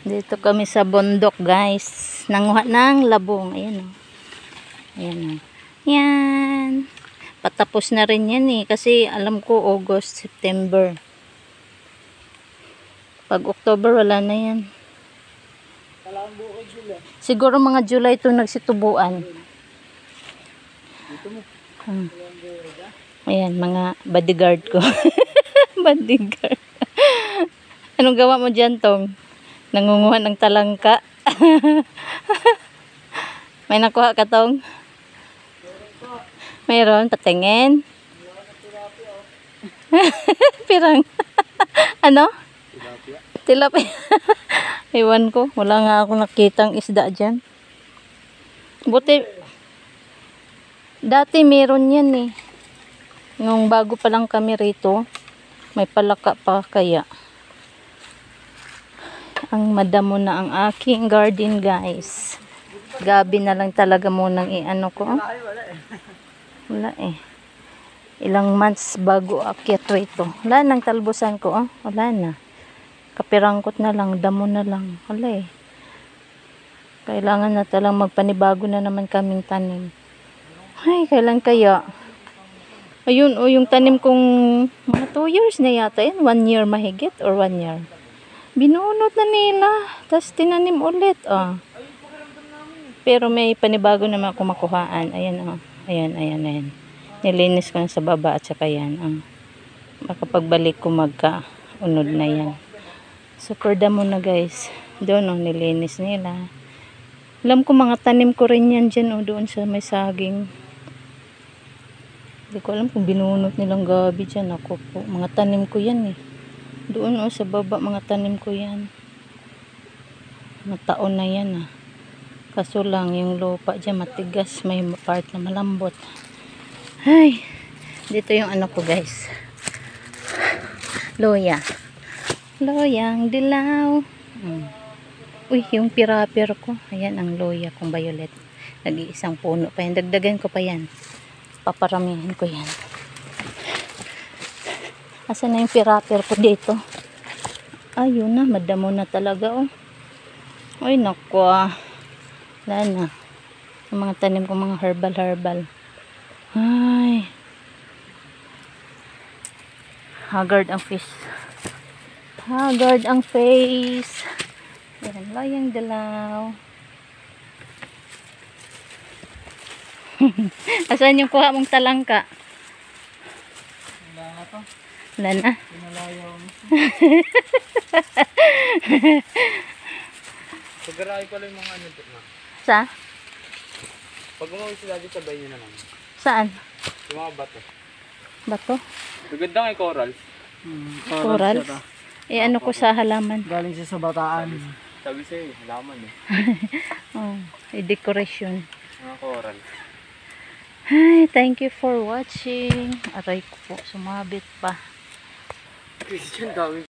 Dito kami sa bundok, guys. Nanguha ng labong. Ayan o. Ayan o. Yan. Patapos na rin yan eh. Kasi alam ko August, September. Pag October, wala na yan. Siguro mga July ito nagsitubuan. Ayan, mga bodyguard ko. Bodyguard. Anong gawa mo dyan, Tong? Nangunguha ng talangka. May nakuha ka, Tong? Mayroon, patingin. Pirang. Ano? Tilapia. Iwan ko. Wala nga ako nakitang isda dyan. Buti. Dati meron yan eh. Nung bago pa lang kami rito. May palaka pa kaya. Ang madamo na ang aking garden, guys. Gabi na lang talaga munang i-ano ko. Wala eh. Ilang months bago akyat rito. Wala nang talbusan ko. Oh. Wala na. Kapirangkot na lang. Damo na lang. Wala eh. Kailangan na talang magpanibago na naman kaming tanim. Ay, kailan kaya? Ayun, oh, yung tanim kong mga 2 years na yata yan. 1 year mahigit or 1 year. Binunot na nila. Tapos tinanim ulit. Oh. Pero may panibago naman ako makuhaan. Ayan, oh. Ayan, ayan, ayan. Nilinis ko na sa baba at saka yan. Oh. Makapagbalik ko magka-unod na yan. So, kurda muna guys. Doon, oh, nilinis nila. Alam ko mga tanim ko rin yan dyan, oh, doon sa may saging. Hindi ko alam kung binunot nilang gabi dyan. Ako po. Mga tanim ko yan eh. Doon oh, sa baba mga tanim ko yan. Mga taon na yan ah. Kaso lang yung lupa dyan matigas. May part na malambot. Ay. Dito yung ano ko guys. Loya. Loyang dilaw. Uy, yung pirapir ko. Ayan ang loya kong violet. Nag-iisang puno pa yan. Dagdagan ko pa yan. Paparamihin ko yan. Asan na yung pirapir ko dito? Ayun na, madamo na talaga oh. Ay naku ah. Wala na. Yung mga tanim ko, mga herbal. Ay. Haggard ang face. Haggard ang face. Yan, layang dalaw. Asan yung kuha mong talangka? Wala na to. Wala na. Pinalayaw mo. Pag-aray ko lang yung mga ano dito na. Sa? Pag umuwi sila dito, sabay nyo naman. Saan? Yung mga bato. Bato? Maganda nga yung coral. Coral? Eh ano ko sa halaman? Galing siya sa bataan. Sabi sa'yo, halaman eh. Oh, decoration. Mga coral. Hi, thank you for watching. Aray ko po, sumabit pa. Christian, dami.